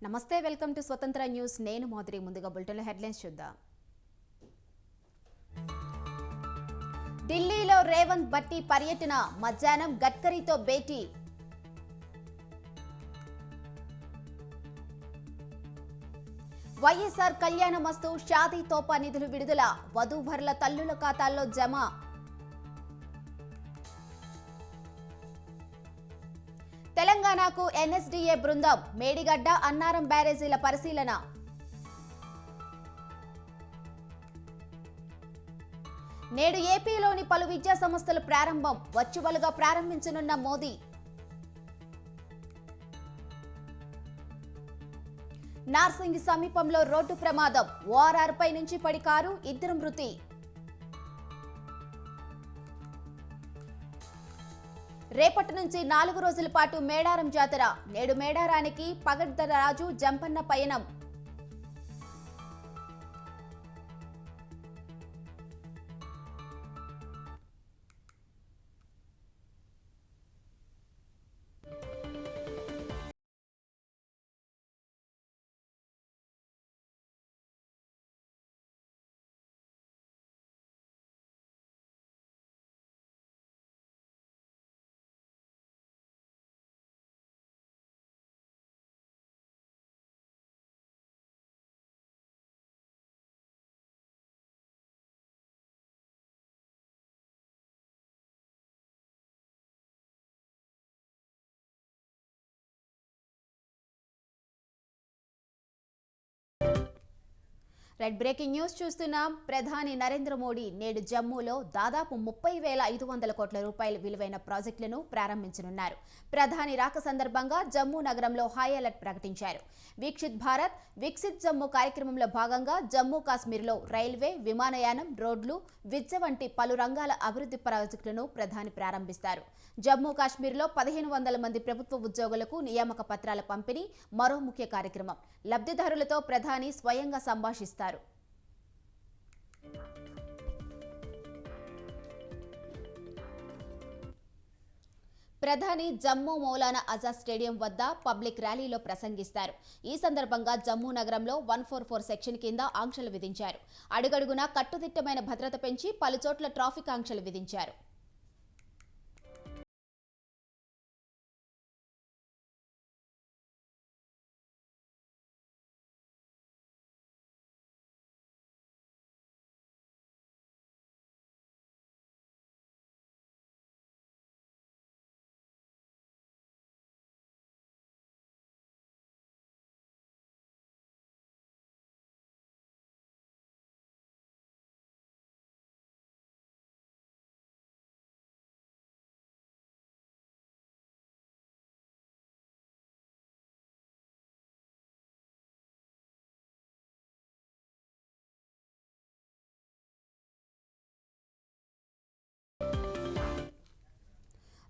నమస్తే, welcome to స్వతంత్ర news. నేను మాధురి. ముందుగా బులెటిన్ హెడ్లైన్స్ చూద్దాం. ఢిల్లీలో రేవంత్ భట్టి పర్యటన, మధ్యాహ్నం గడ్కరీతో భేటీ. వైఎస్ఆర్ కళ్యాణమస్తు షాదీ తోపా నిధులు విడుదల, వధూవరుల తల్లుల ఖాతాల్లో జమ. తెలంగాణకు ఎన్ఎస్డీఏ బృందం, మేడిగడ్డ అన్నారం బ్యారేజీల పరిశీలన. నేడు ఏపీలోని పలు విద్యా సంస్థలు ప్రారంభం, వర్చువల్గా ప్రారంభించనున్న మోదీ. నార్సింగి సమీపంలో రోడ్డు ప్రమాదం, ఓఆర్ఆర్ పై నుంచి పడి కారు, 2 మృతి. రేపటి నుంచి 4 రోజుల పాటు మేడారం జాతర, నేడు మేడారానికి పగడ్తరాజు జంపన్న పయనం. రెడ్ బ్రేకింగ్ న్యూస్ చూస్తున్నాం. ప్రధాని నరేంద్ర మోడీ నేడు జమ్మూలో దాదాపు 30,500 కోట్ల రూపాయల విలువైన ప్రాజెక్టులను ప్రారంభించనున్నారు. ప్రధాని రాక సందర్భంగా జమ్మూ నగరంలో హై అలర్ట్ ప్రకటించారు. వీక్షిత్ భారత్ వికసిత్ జమ్మూ కార్యక్రమంలో భాగంగా జమ్మూ కాశ్మీర్లో రైల్వే, విమానయానం, రోడ్లు, విద్య వంటి పలు రంగాల అభివృద్ధి ప్రాజెక్టులను ప్రధాని ప్రారంభిస్తారు. జమ్మూ కాశ్మీర్లో 1,500 మంది ప్రభుత్వ ఉద్యోగులకు నియామక పత్రాల పంపిణీ మరో ముఖ్య కార్యక్రమం. లబ్ధిదారులతో ప్రధాని స్వయంగా సంభాషిస్తారు. ప్రధాని జమ్మూ మౌలానా ఆజాద్ స్టేడియం వద్ద పబ్లిక్ ర్యాలీలో ప్రసంగిస్తారు. ఈ సందర్భంగా జమ్మూ నగరంలో 144 సెక్షన్ కింద ఆంక్షలు విధించారు. అడుగడుగునా కట్టుదిట్టమైన భద్రత పెంచి పలుచోట్ల ట్రాఫిక్ ఆంక్షలు విధించారు.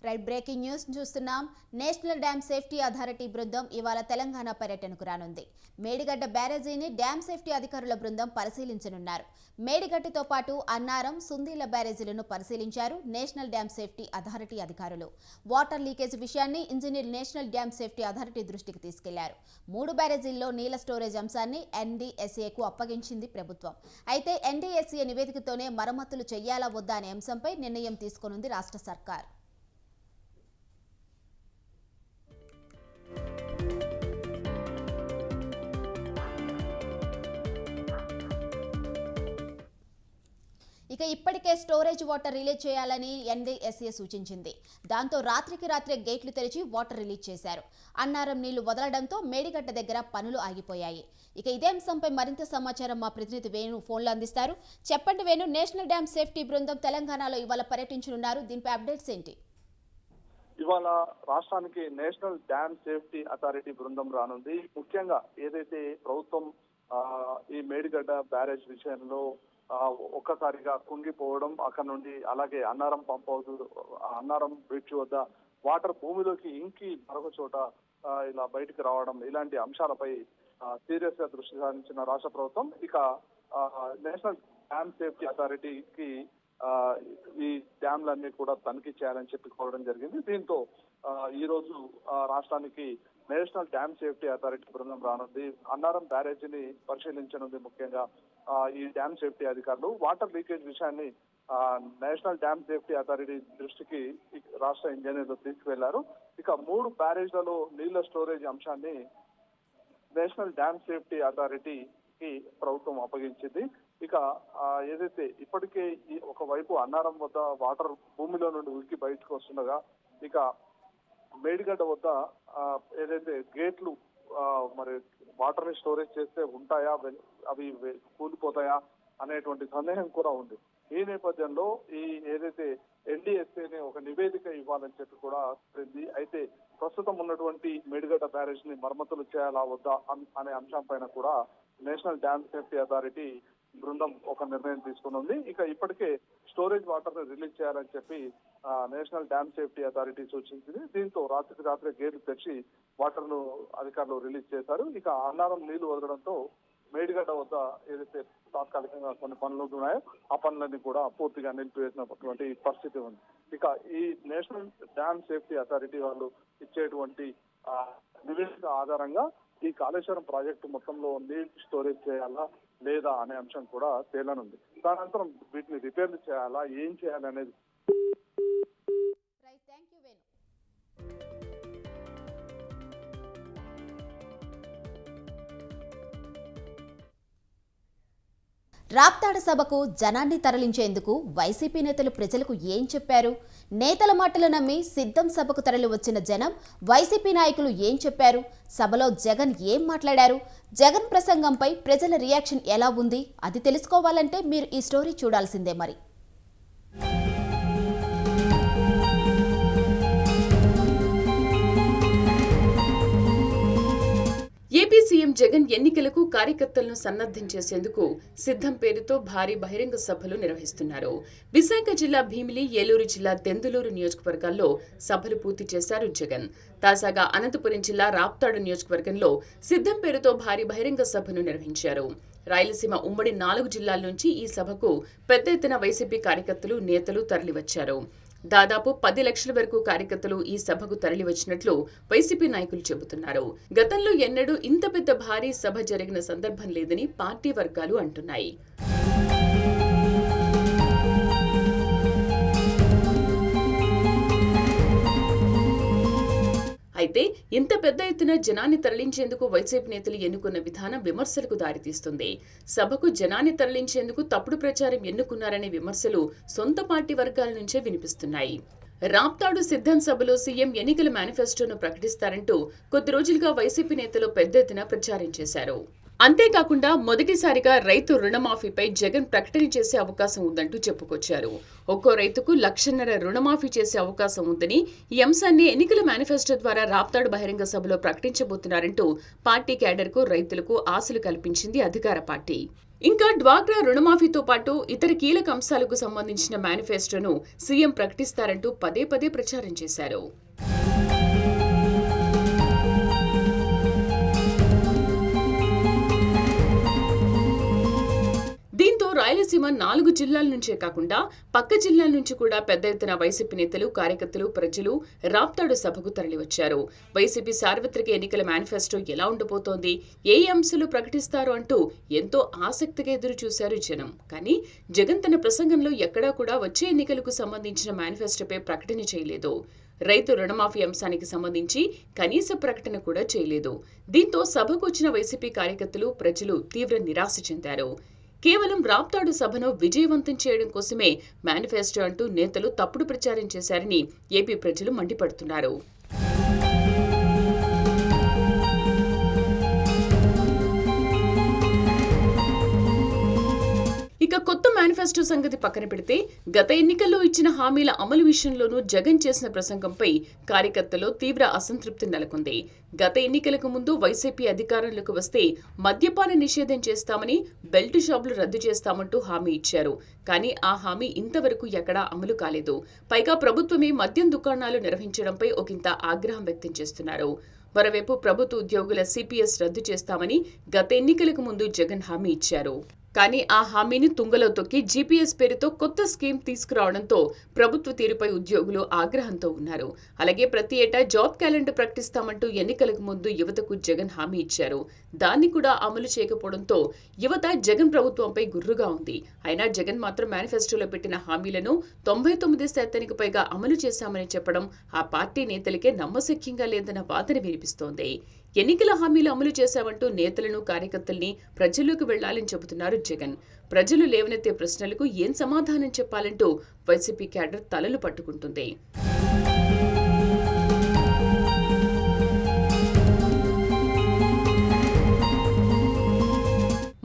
రైట్ బ్రేకింగ్ న్యూస్ చూస్తున్నాం. నేషనల్ డ్యామ్ సేఫ్టీ అథారిటీ బృందం ఇవాళ తెలంగాణ పర్యటనకు రానుంది. మేడిగడ్డ బ్యారేజీని డ్యామ్ సేఫ్టీ అధికారుల బృందం పరిశీలించనున్నారు. మేడిగడ్డతో పాటు అన్నారం, సుందీల బ్యారేజీలను పరిశీలించారు నేషనల్ డ్యామ్ సేఫ్టీ అథారిటీ అధికారులు. వాటర్ లీకేజ్ విషయాన్ని engineer national dam safety authority దృష్టికి తీసుకెళ్లారు. 3 బ్యారేజీల్లో నీళ్ల స్టోరేజ్ అంశాన్ని ఎన్డీఎస్ఏకు అప్పగించింది ప్రభుత్వం. అయితే ఎన్డీఎస్ఏ నివేదికతోనే మరమ్మతులు చేయాలా వద్దా అనే అంశంపై నిర్ణయం తీసుకోనుంది రాష్ట్ర సర్కార్. ఇక ఇప్పటికే స్టోరేజ్ వాటర్ రిలీజ్ చేయాలని ఎన్డీఎస్ఏ సూచించింది. దాంతో రాత్రికి రాత్రే గేట్లు తెరిచి వాటర్ రిలీజ్ చేశారు. అన్నారం నీళ్లు వదలడంతో మేడిగడ్డ దగ్గర పనులు ఆగిపోయాయి. ఇక ఇదే అంశంపై మరింత సమాచారం మా ప్రతినిధి వేణు ఫోన్లో అందిస్తారు. చెప్పండి వేణు, నేషనల్ డ్యామ్ సేఫ్టీ బృందం తెలంగాణలో ఇవాళ పర్యటించనున్నారు. దీనిపై అప్డేట్స్ ఏంటి? ఇవాళ రాష్ట్రానికి నేషనల్ డ్యామ్ సేఫ్టీ అథారిటీ బృందం రానుంది. ముఖ్యంగా ఏదైతే ప్రభుత్వం ఈ మేడిగడ్డ బ్యారేజ్ విషయంలో ఒక్కసారిగా కుంగిపోవడం, అక్కడ నుండి అలాగే Annaram pump house, Annaram bridge వద్ద వాటర్ భూమిలోకి ఇంకి మరొక చోట ఇలా బయటకు రావడం, ఇలాంటి అంశాలపై సీరియస్ గా దృష్టి సారించిన రాష్ట్ర ప్రభుత్వం ఇక నేషనల్ డ్యామ్ సేఫ్టీ అథారిటీకి ఈ డ్యాంలన్నీ కూడా తనిఖీ చేయాలని చెప్పి కోరడం జరిగింది. దీంతో ఈ రోజు రాష్ట్రానికి నేషనల్ డ్యామ్ సేఫ్టీ అథారిటీ బృందం రానుంది. అన్నారం బ్యారేజీని పరిశీలించనుంది. ముఖ్యంగా ఈ డ్యామ్ సేఫ్టీ అధికారులు వాటర్ లీకేజ్ విషయాన్ని నేషనల్ డ్యామ్ సేఫ్టీ అథారిటీ దృష్టికి రాష్ట్ర ఇంజనీర్లు తీసుకువెళ్లారు. ఇక 3 బ్యారేజ్లలో నీళ్ల స్టోరేజ్ అంశాన్ని నేషనల్ డ్యామ్ సేఫ్టీ అథారిటీకి ప్రభుత్వం అప్పగించింది. ఇక ఏదైతే ఇప్పటికే ఒకవైపు అన్నారం వద్ద వాటర్ భూమిలో నుండి ఉరికి బయటకు వస్తుండగా, ఇక మేడిగడ్డ వద్ద ఏదైతే గేట్లు మరి వాటర్ ని స్టోరేజ్ చేస్తే ఉంటాయా, అవి కూలిపోతాయా అనేటువంటి సందేహం కూడా ఉంది. ఈ నేపథ్యంలో ఏదైతే ఎన్డీఎస్ఏని ఒక నివేదిక ఇవ్వాలని చెప్పి కూడా తెలిసింది. అయితే ప్రస్తుతం ఉన్నటువంటి మేడిగడ్డ బ్యారేజ్ ని మరమ్మతులు చేయాలా వద్దా అనే అంశం పైన కూడా నేషనల్ డ్యామ్ సేఫ్టీ అథారిటీ బృందం ఒక నిర్ణయం తీసుకుని. ఇక ఇప్పటికే స్టోరేజ్ వాటర్ ని రిలీజ్ చేయాలని చెప్పి నేషనల్ డ్యామ్ సేఫ్టీ అథారిటీ సూచించింది. దీంతో రాత్రికి రాత్రి గేట్లు తెచ్చి వాటర్ ను అధికారులు రిలీజ్ చేశారు. ఇక అన్నారం నీళ్లు వదలడంతో మేడిగడ్డ వద్ద ఏదైతే తాత్కాలికంగా కొన్ని పనులు ఉన్నాయో ఆ పనులన్నీ కూడా పూర్తిగా నిలిపివేసినటువంటి పరిస్థితి ఉంది. ఇక ఈ నేషనల్ డ్యామ్ సేఫ్టీ అథారిటీ వాళ్ళు ఇచ్చేటువంటి నివేదిక ఆధారంగా ఈ కాళేశ్వరం ప్రాజెక్టు మొత్తంలో నీటి స్టోరేజ్ చేయాలా లేదా అనే అంశం కూడా తేలనుంది. దానంతరం వీటిని రిపేర్లు చేయాలా, ఏం చేయాలి అనేది. రాప్తాడు సభకు జనాన్ని తరలించేందుకు వైసీపీ నేతలు ప్రజలకు ఏం చెప్పారు? నేతల మాటలు నమ్మి సిద్ధం సభకు తరలి వచ్చిన జనం వైసీపీ నాయకులు ఏం చెప్పారు? సభలో జగన్ ఏం మాట్లాడారు? జగన్ ప్రసంగంపై ప్రజల రియాక్షన్ ఎలా ఉంది? అది తెలుసుకోవాలంటే మీరు ఈ స్టోరీ చూడాల్సిందే మరి. ఏపీ సీఎం జగన్ ఎన్నికలకు కార్యకర్తలను సన్నద్ధం చేసేందుకు సిద్ధం పేరుతో భారీ బహిరంగ సభలు నిర్వహిస్తున్నారు. విశాఖ జిల్లా భీమిలి, ఏలూరు జిల్లా దెందులూరు నియోజకవర్గాల్లో సభలు పూర్తి చేశారు జగన్. తాజాగా అనంతపురం జిల్లా రాప్తాడు నియోజకవర్గంలో సిద్ధం పేరుతో భారీ బహిరంగ సభను నిర్వహించారు. రాయలసీమ ఉమ్మడి 4 జిల్లాల నుంచి ఈ సభకు పెద్ద ఎత్తున వైసీపీ కార్యకర్తలు, నేతలు తరలివచ్చారు. దాదాపు 10 లక్షల వరకు కార్యకర్తలు ఈ సభకు తరలివచ్చినట్లు వైసీపీ నాయకులు చెబుతున్నారు. గతంలో ఎన్నడూ ఇంత పెద్ద భారీ సభ జరిగిన సందర్భం లేదని పార్టీ వర్గాలు అంటున్నాయి. అయితే ఇంత పెద్ద ఎత్తున జనాన్ని తరలించేందుకు వైసీపీ నేతలు ఎన్నుకున్న విధానం విమర్శలకు దారితీస్తుంది. సభకు జనాన్ని తరలించేందుకు తప్పుడు ప్రచారం ఎన్నుకున్నారనే విమర్శలు సొంత పార్టీ వర్గాల నుంచే వినిపిస్తున్నాయి. రాప్తాడు సిద్ధం సభలో సీఎం ఎన్నికల మేనిఫెస్టోను ప్రకటిస్తారంటూ కొద్ది రోజులుగా వైసీపీ నేతలు పెద్ద ఎత్తున ప్రచారం చేశారు. అంతేకాకుండా మొదటిసారిగా రైతు రుణమాఫీపై జగన్ ప్రకటన చేసే అవకాశం ఉందంటూ చెప్పుకొచ్చారు. ఒక్కో రైతుకు 1.5 లక్షల రుణమాఫీ చేసే అవకాశం ఉందని, ఈ అంశాన్ని ఎన్నికల మేనిఫెస్టో ద్వారా రాప్తాడు బహిరంగ సభలో ప్రకటించబోతున్నారంటూ పార్టీ క్యాడర్కు, రైతులకు ఆశలు కల్పించింది అధికార పార్టీ. ఇంకా డ్వాక్రా రుణమాఫీతో పాటు ఇతర కీలక అంశాలకు సంబంధించిన మేనిఫెస్టోను సీఎం ప్రకటిస్తారంటూ పదే పదే ప్రచారం చేశారు. దీంతో రాయలసీమ 4 జిల్లాల నుంచే కాకుండా పక్క జిల్లాల నుంచి కూడా పెద్ద ఎత్తున వైసీపీ నేతలు, కార్యకర్తలు, ప్రజలు రాప్తాడు సభకు తరలివచ్చారు. వైసీపీ సార్వత్రిక ఎన్నికల మేనిఫెస్టో ఎలా ఉండబోతోంది, ఏ అంశాలు ప్రకటిస్తారు అంటూ ఎంతో ఆసక్తిగా ఎదురు చూశారు జనం. కానీ జగన్ తన ప్రసంగంలో ఎక్కడా కూడా వచ్చే ఎన్నికలకు సంబంధించిన మేనిఫెస్టోపై ప్రకటన చేయలేదు. రైతు రుణమాఫీ అంశానికి సంబంధించి కనీస ప్రకటన కూడా చేయలేదు. దీంతో సభకు వచ్చిన వైసీపీ కార్యకర్తలు, ప్రజలు తీవ్ర నిరాశ చెందారు. కేవలం రాప్తాడు సభను విజయవంతం చేయడం కోసమే మేనిఫెస్టో అంటూ నేతలు తప్పుడు ప్రచారం చేశారని ఏపీ ప్రజలు మండిపడుతున్నారు. ఇక కొత్త మేనిఫెస్టో సంగతి పక్కన పెడితే గత ఎన్నికల్లో ఇచ్చిన హామీల అమలు విషయంలోనూ జగన్ చేసిన ప్రసంగంపై కార్యకర్తల్లో తీవ్ర అసంతృప్తి నెలకొంది. గత ఎన్నికలకు ముందు వైసీపీ అధికారంలోకి వస్తే మద్యపాన నిషేధం చేస్తామని, బెల్ట్ షాపులు రద్దు చేస్తామంటూ హామీ ఇచ్చారు. కానీ ఆ హామీ ఇంతవరకు ఎక్కడా అమలు కాలేదు. పైగా ప్రభుత్వమే మద్యం దుకాణాలు నిర్వహించడంపై ఒకంత ఆగ్రహం వ్యక్తం చేస్తున్నారు. మరోవైపు ప్రభుత్వ ఉద్యోగుల సిపిఎస్ రద్దు చేస్తామని గత ఎన్నికలకు ముందు జగన్ హామీ ఇచ్చారు. కానీ ఆ హామీని తుంగలో తొక్కి జీపీఎస్ పేరుతో కొత్త స్కీమ్ తీసుకురావడంతో ప్రభుత్వ తీరుపై ఉద్యోగులు ఆగ్రహంతో ఉన్నారు. అలాగే ప్రతి ఏటా జాబ్ క్యాలెండర్ ప్రకటిస్తామంటూ ఎన్నికలకు ముందు యువతకు జగన్ హామీ ఇచ్చారు. దాన్ని కూడా అమలు చేయకపోవడంతో యువత జగన్ ప్రభుత్వంపై గుర్రుగా ఉంది. అయినా జగన్ మాత్రం మేనిఫెస్టోలో పెట్టిన హామీలను 99% పైగా అమలు చేశామని చెప్పడం ఆ పార్టీ నేతలకే నమ్మశక్యంగా లేదన్న వాదన వినిపిస్తోంది. ఎన్నికల హామీలు అమలు చేశామంటూ నేతలను కార్యకర్తల్ని ప్రజల్లోకి వెళ్లాలని చెబుతున్నారు జగన్. ప్రజలు లేవనెత్తే ప్రశ్నలకు ఏం సమాధానం చెప్పాలంటూ వైసీపీ క్యాడర్ తలలు పట్టుకుంటుంది.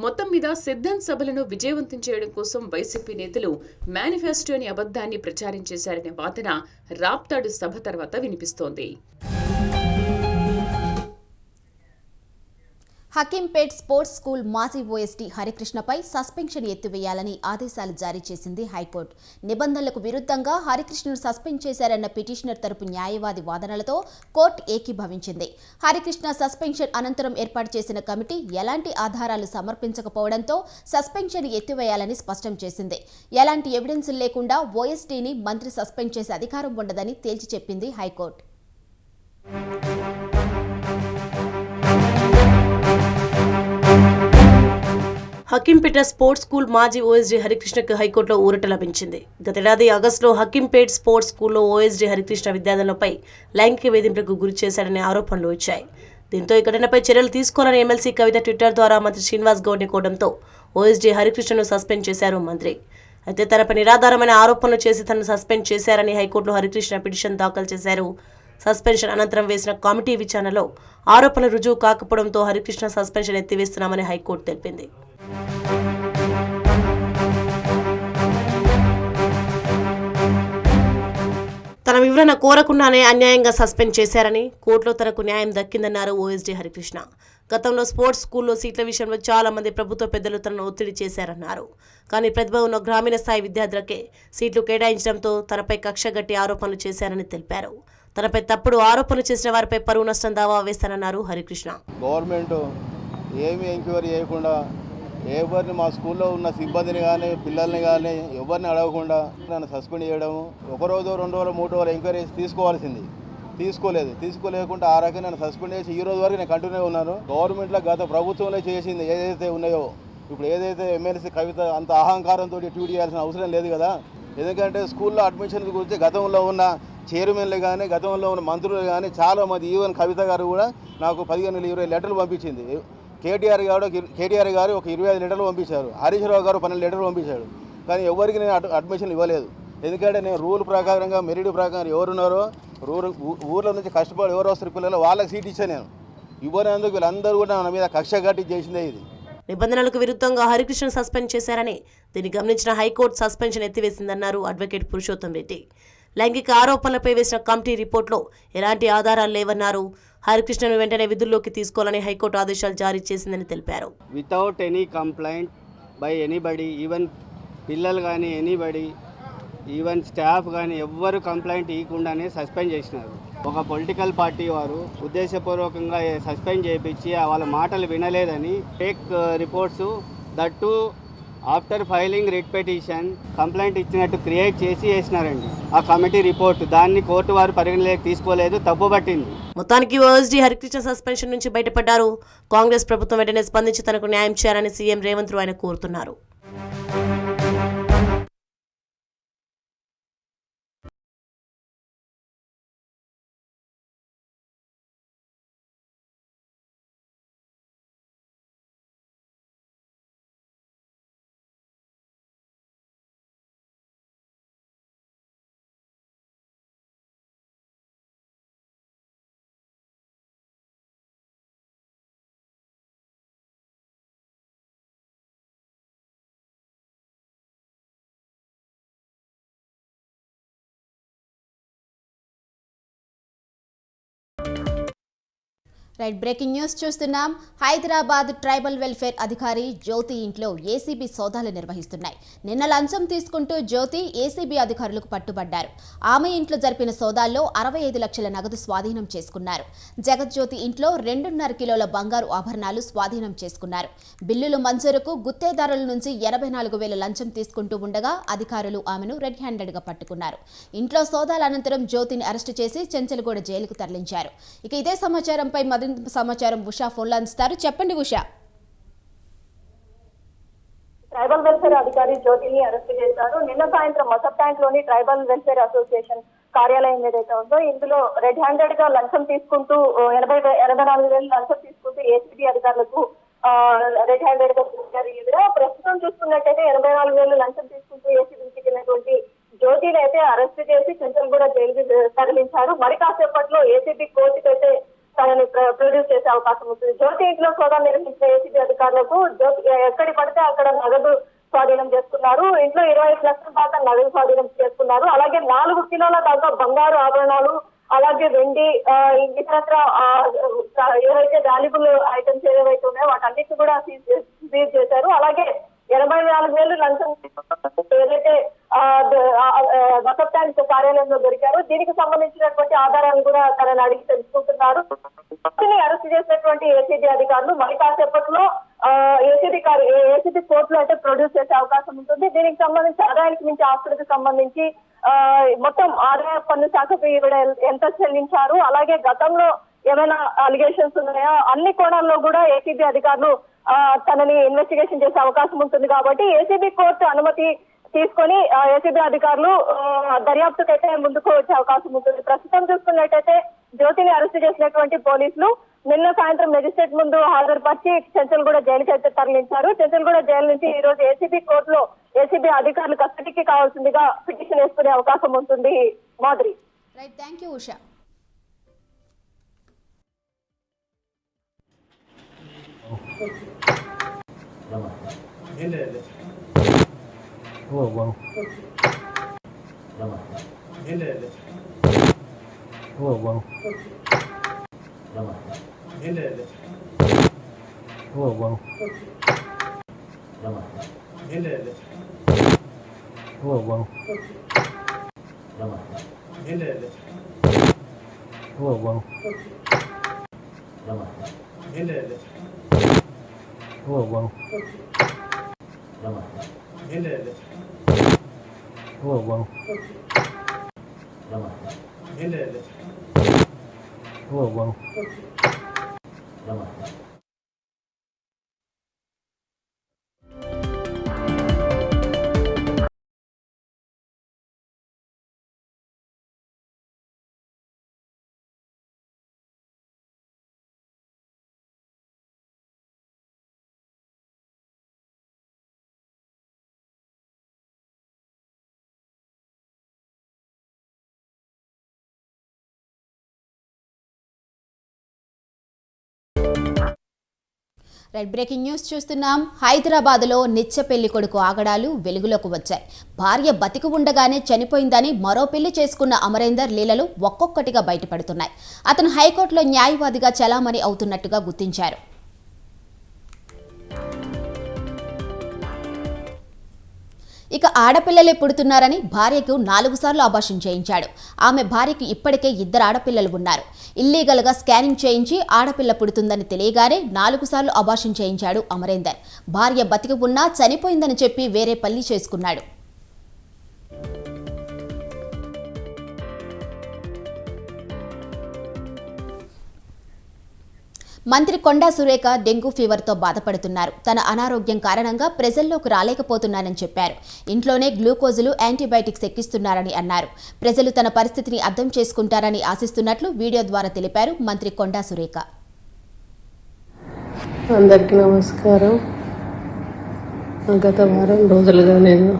మొత్తం మీద సిద్ధాంత్ సభలను విజయవంతం చేయడం కోసం వైసీపీ నేతలు మేనిఫెస్టోని అబద్ధాన్ని ప్రచారం చేశారనే వాదన రాప్తాడు సభ తర్వాత వినిపిస్తోంది. హకీంపేట్ స్పోర్ట్స్ స్కూల్ మాజీ ఓఎస్డీ హరికృష్ణపై సస్పెన్షన్ ఎత్తివేయాలని ఆదేశాలు జారీ చేసింది హైకోర్టు. నిబంధనలకు విరుద్ధంగా హరికృష్ణను సస్పెండ్ చేశారన్న పిటిషనర్ తరపు న్యాయవాది వాదనలతో కోర్టు ఏకీభవించింది. హరికృష్ణ సస్పెన్షన్ అనంతరం ఏర్పాటు చేసిన కమిటీ ఎలాంటి ఆధారాలు సమర్పించకపోవడంతో సస్పెన్షన్ ఎత్తివేయాలని స్పష్టం చేసింది. ఎలాంటి ఎవిడెన్స్ లేకుండా ఓఎస్డీని మంత్రి సస్పెండ్ చేసే అధికారం ఉండదని తేల్చి చెప్పింది హైకోర్టు. హకీంపేట స్పోర్ట్స్ స్కూల్ మాజీ ఓఎస్డీ హరికృష్ణకు హైకోర్టులో ఊరట లభించింది. గతేడాది ఆగస్టులో హకీంపేట్ స్పోర్ట్స్ స్కూల్లో ఓఎస్డీ హరికృష్ణ విద్యార్థులపై లైంగిక వేధింపులకు గురి చేశాడనే ఆరోపణలు వచ్చాయి. దీంతో ఈ ఘటనపై చర్యలు తీసుకోవాలని ఎమ్మెల్సీ కవిత ట్విట్టర్ ద్వారా మంత్రి శ్రీనివాస్ గౌడ్ని కోరడంతో ఓఎస్డీ హరికృష్ణను సస్పెండ్ చేశారు మంత్రి. అయితే తనపై నిరాధారమైన ఆరోపణలు చేసి తనను సస్పెండ్ చేశారని హైకోర్టులో హరికృష్ణ పిటిషన్ దాఖలు చేశారు. సస్పెన్షన్ అనంతరం వేసిన కమిటీ విచారణలో ఆరోపణలు రుజువు కాకపోవడంతో హరికృష్ణ సస్పెన్షన్ ఎత్తివేస్తున్నామని హైకోర్టు తెలిపింది. తన వివరణ కోరకుండానే అన్యాయంగా సస్పెండ్ చేశారని, కోర్టులో తనకు న్యాయం దక్కిందన్నారు ఓఎస్డీ హరికృష్ణ. గతంలో స్పోర్ట్స్ స్కూల్లో సీట్ల విషయంలో చాలా మంది ప్రభుత్వ పెద్దలు తనను ఒత్తిడి చేశారన్నారు. కానీ ప్రతిభ ఉన్న గ్రామీణ స్థాయి విద్యార్థులకే సీట్లు కేటాయించడంతో తనపై కక్షగట్టి ఆరోపణలు చేశారని తెలిపారు. తనపై తప్పుడు ఆరోపణలు చేసిన వారిపై పరువు నష్టం దావా వేస్తానన్నారు హరికృష్ణ. గవర్నమెంట్ ఏమి ఎంక్వైరీ చేయకుండా ఎవరిని మా స్కూల్లో ఉన్న సిబ్బందిని కానీ పిల్లల్ని కానీ ఎవరిని అడగకుండా నన్ను సస్పెండ్ చేయడము, ఒక రోజు 2 రోజులు 3 రోజులు ఎంక్వైరీ తీసుకోవాల్సింది తీసుకోలేకుండా ఆ రకంగా నన్ను సస్పెండ్ చేసి ఈ రోజు వరకు నేను కంటిన్యూ ఉన్నాను. గవర్నమెంట్లో గత ప్రభుత్వంలో చేసింది ఏదైతే ఉన్నాయో ఇప్పుడు ఏదైతే ఎమ్మెల్సీ కవిత అంత అహంకారంతో ట్వీట్ చేయాల్సిన అవసరం లేదు కదా. ఎందుకంటే స్కూల్లో అడ్మిషన్ గురించి గతంలో ఉన్న చైర్మన్లు కానీ గతంలో ఉన్న మంత్రులు కానీ చాలామంది ఈవెన్ కవిత గారు కూడా నాకు 15-20 లెటర్లు పంపించింది. కేటీఆర్ గారు ఒక 25 లెటర్లు పంపించారు. హరీష్ రావు గారు 12 లెటర్లు పంపించాడు. కానీ ఎవరికి నేను అడ్మిషన్ ఇవ్వలేదు. ఎందుకంటే నేను రూల్ ప్రకారంగా మెరిట్ ప్రకారం ఎవరున్నారో ఊర్ల నుంచి కష్టపడి ఎవరు వస్తారు పిల్లలు వాళ్ళకి సీట్ ఇచ్చాను. నేను ఇవ్వనందుకు వీళ్ళందరూ కూడా నా మీద కక్ష కట్టి చేసిందే ఇది. నిబంధనలకు విరుద్ధంగా హరికృష్ణ సస్పెండ్ చేశారని, దీన్ని గమనించిన హైకోర్టు సస్పెన్షన్ ఎత్తివేసిందన్నారు అడ్వకేట్ పురుషోత్తం రెడ్డి. లైంగిక ఆరోపణలపై వేసిన కమిటీ రిపోర్టులో ఎలాంటి ఆధారాలు లేవన్నారు. హరికృష్ణను వెంటనే విధుల్లోకి తీసుకోవాలని హైకోర్టు ఆదేశాలు జారీ చేసిందని తెలిపారు. Without any complaint by anybody, even పిల్లలు కానీ ఎనీబడి, ఈవెన్ స్టాఫ్ కానీ ఎవ్వరు కంప్లైంట్ ఇవ్వకుండానే సస్పెండ్ చేసినారు. ఒక పొలిటికల్ పార్టీ వారు ఉద్దేశపూర్వకంగా సస్పెండ్ చేయించి వాళ్ళ మాటలు వినలేదని fake reports that after filing writ petition complaint ఇచ్చినట్టు క్రియేట్ చేసి వేసినారండి. ఆ కమిటీ రిపోర్ట్ దాన్ని కోర్టు వారు పరిగణలోకి తీసుకోలేదు, తప్పుపట్టింది. మొత్తానికి ఓఎస్డీ హరికృష్ణ సస్పెన్షన్ నుంచి బయటపడ్డారు. కాంగ్రెస్ ప్రభుత్వం వెంటనే స్పందించి తనకు న్యాయం చేయాలని సీఎం రేవంత్ ఆయన కోరుతున్నారు. రైట్ బ్రేకింగ్ న్యూస్ చూస్తున్నాం. హైదరాబాద్ ట్రైబల్ వెల్ఫేర్ అధికారి జ్యోతి ఇంట్లో ఏసీబీ సోదాలు నిర్వహిస్తున్నాయి. నిన్న లంచం తీసుకుంటూ జ్యోతి ఏసీబీ అధికారులకు పట్టుబడ్డారు. ఆమె ఇంట్లో జరిపిన సోదాల్లో 65 లక్షల నగదు స్వాధీనం చేసుకున్నారు. జగజ్యోతి ఇంట్లో 2.5 కిలోల బంగారు ఆభరణాలు స్వాధీనం చేసుకున్నారు. బిల్లులు మంజూరుకు గుత్తేదారుల నుంచి 84,000 లంచం తీసుకుంటూ ఉండగా అధికారులు ఆమెను రెడ్ హ్యాండెడ్గా పట్టుకున్నారు. ఇంట్లో సోదాల అనంతరం జ్యోతిని అరెస్టు చేసి చెంచల్గూడ జైలుకు తరలించారు. ఇక ఇదే సమాచారంపై సమాచారం ఉషా ఫోన్లో అందిస్తారు. చెప్పండి ఉషా. ట్రైబల్ వెల్ఫేర్ అధికారి జ్యోతిని అరెస్ట్ చేశారు. నిన్న సాయంత్రం మసబ్ ట్యాంక్ లోని ట్రైబల్ వెల్ఫేర్ అసోసియేషన్ కార్యాలయం ఏదైతే ఉందో ఇందులో రెడ్ హ్యాండెడ్ గా లంచం తీసుకుంటూ 84,000 లంచం తీసుకుంటూ ఏసీబీ అధికారులకు రెడ్ హ్యాండెడ్ గా జరిగింది. ప్రస్తుతం చూసుకున్నట్టయితే 84,000 లంచం తీసుకుంటూ ఏసీబీకి చెందినటువంటి జ్యోతిని అయితే అరెస్ట్ చేసి చెంచల్గూడ జైలుకి తరలించారు. మరి కాసేపట్లో ఏసీబీ కోర్టుకు అయితే తనని ప్రొడ్యూస్ చేసే అవకాశం ఉంటుంది. జ్యోతి ఇంట్లో సోదాలు నిర్వహించిన ఏసీబీ అధికారులకు జ్యోతి ఎక్కడి పడితే అక్కడ నగదు స్వాధీనం చేసుకున్నారు. ఇంట్లో 25 లక్షల దాకా నగదు స్వాధీనం చేసుకున్నారు. అలాగే 4 కిలోల దాకా బంగారు ఆభరణాలు, అలాగే వెండి, ఇతరత్ర ఏవైతే వాల్యుబుల్ ఐటమ్స్ ఏవైతే ఉన్నాయో వాటన్నిటిని కూడా సీజ్ చేశారు. అలాగే 84,000 లంచం ఏదైతే మసబ్ ట్యాంక్ కార్యాలయంలో దొరికారు. దీనికి సంబంధించినటువంటి ఆధారాలు కూడా తనని అడిగి తెలుసుకుంటున్నారు. అరెస్ట్ చేసినటువంటి ఏసీబీ అధికారులు మరి కాసేపట్లో ఏసీబీ కోర్టులో అయితే ప్రొడ్యూస్ చేసే అవకాశం ఉంటుంది. దీనికి సంబంధించి ఆదాయానికి మించి ఆస్తులకు సంబంధించి మొత్తం ఆదాయ పన్ను శాఖకు ఈవిడ ఎంత చెల్లించారు, అలాగే గతంలో ఏమైనా అలిగేషన్స్ ఉన్నాయా, అన్ని కోణాల్లో కూడా ఏసీబీ అధికారులు తనని ఇన్వెస్టిగేషన్ చేసే అవకాశం ఉంటుంది. కాబట్టి ఏసీబీ కోర్టు అనుమతి తీసుకొని ఏసీబీ అధికారులు దర్యాప్తుకైతే ముందుకు వచ్చే అవకాశం ఉంటుంది. ప్రస్తుతం చూసుకున్నట్టయితే జ్యోతిని అరెస్ట్ చేసినటువంటి పోలీసులు నిన్న సాయంత్రం మెజిస్ట్రేట్ ముందు హాజరుపరిచి చెంచల్గూడ జైలుకి అయితే తరలించారు. చెంచల్గూడ జైలు నుంచి ఈ రోజు ఏసీబీ కోర్టులో ఏసీబీ అధికారులు కస్టడీకి కావాల్సిందిగా పిటిషన్ వేసుకునే అవకాశం ఉంటుంది. Madhuri. Right, thank you Usha. Right, breaking news చూస్తున్నాం. హైదరాబాద్లో నిత్య పెళ్లి కొడుకు ఆగడాలు వెలుగులోకి వచ్చాయి. భార్య బతికి ఉండగానే చనిపోయిందని మరో పెళ్లి చేసుకున్న అమరేందర్ లీలలు ఒక్కొక్కటిగా బయటపడుతున్నాయి. అతను హైకోర్టులో న్యాయవాదిగా చలామణి అవుతున్నట్టుగా గుర్తించారు. ఇక ఆడపిల్లలే పుడుతున్నారని భార్యకు 4 సార్లు అబార్షన్ చేయించాడు. ఆమె భార్యకు ఇప్పటికే 2 ఆడపిల్లలు ఉన్నారు. ఇల్లీగల్గా స్కానింగ్ చేయించి ఆడపిల్ల పుడుతుందని తెలియగానే 4 సార్లు అబార్షన్ చేయించాడు అమరేందర్. భార్య బతికి ఉన్నా చనిపోయిందని చెప్పి వేరే పెళ్లి చేసుకున్నాడు. మంత్రి కొండా సురేఖ డెంగ్యూ ఫీవర్తో బాధపడుతున్నారు. తన అనారోగ్యం కారణంగా ప్రజల్లోకి రాలేకపోతున్నారని చెప్పారు. ఇంట్లోనే గ్లూకోజులు, యాంటీబయాటిక్స్ ఎక్కిస్తున్నారని అన్నారు. ప్రజలు తన పరిస్థితిని అర్థం చేసుకుంటారని ఆశిస్తున్నట్లు వీడియో ద్వారా తెలిపారు మంత్రి కొండా సురేఖ. అందరికీ నమస్కారం. గత వారం రోజులుగా నేను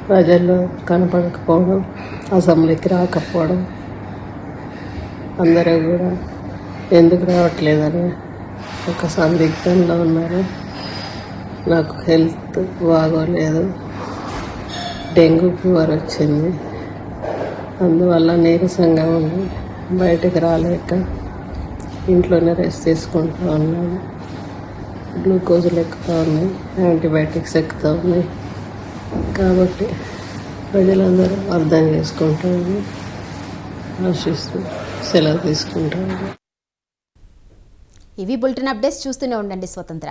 ప్రజల్లో కనపడకపోవడం, అసెంబ్లీకి రాకపోవడం, అందరూ కూడా ఎందుకు రావట్లేదని ఒక సందిగ్ధంలో ఉన్నారు. నాకు హెల్త్ బాగోలేదు, డెంగ్యూ ఫీవర్ వచ్చింది. అందువల్ల నీరసంగా ఉంది, బయటకు రాలేక ఇంట్లోనే రెస్ట్ తీసుకుంటూ ఉన్నాను. గ్లూకోజులు ఎక్కుతూ ఉన్నాయి, యాంటీబయాటిక్స్ ఎక్కుతూ ఉన్నాయి. కాబట్టి ప్రజలందరూ అర్థం చేసుకుంటారు, ఆశిస్తూ సెలవు తీసుకుంటారు. ఇవి బులెటిన్ అప్డేట్స్. చూస్తూనే ఉండండి స్వతంత్ర.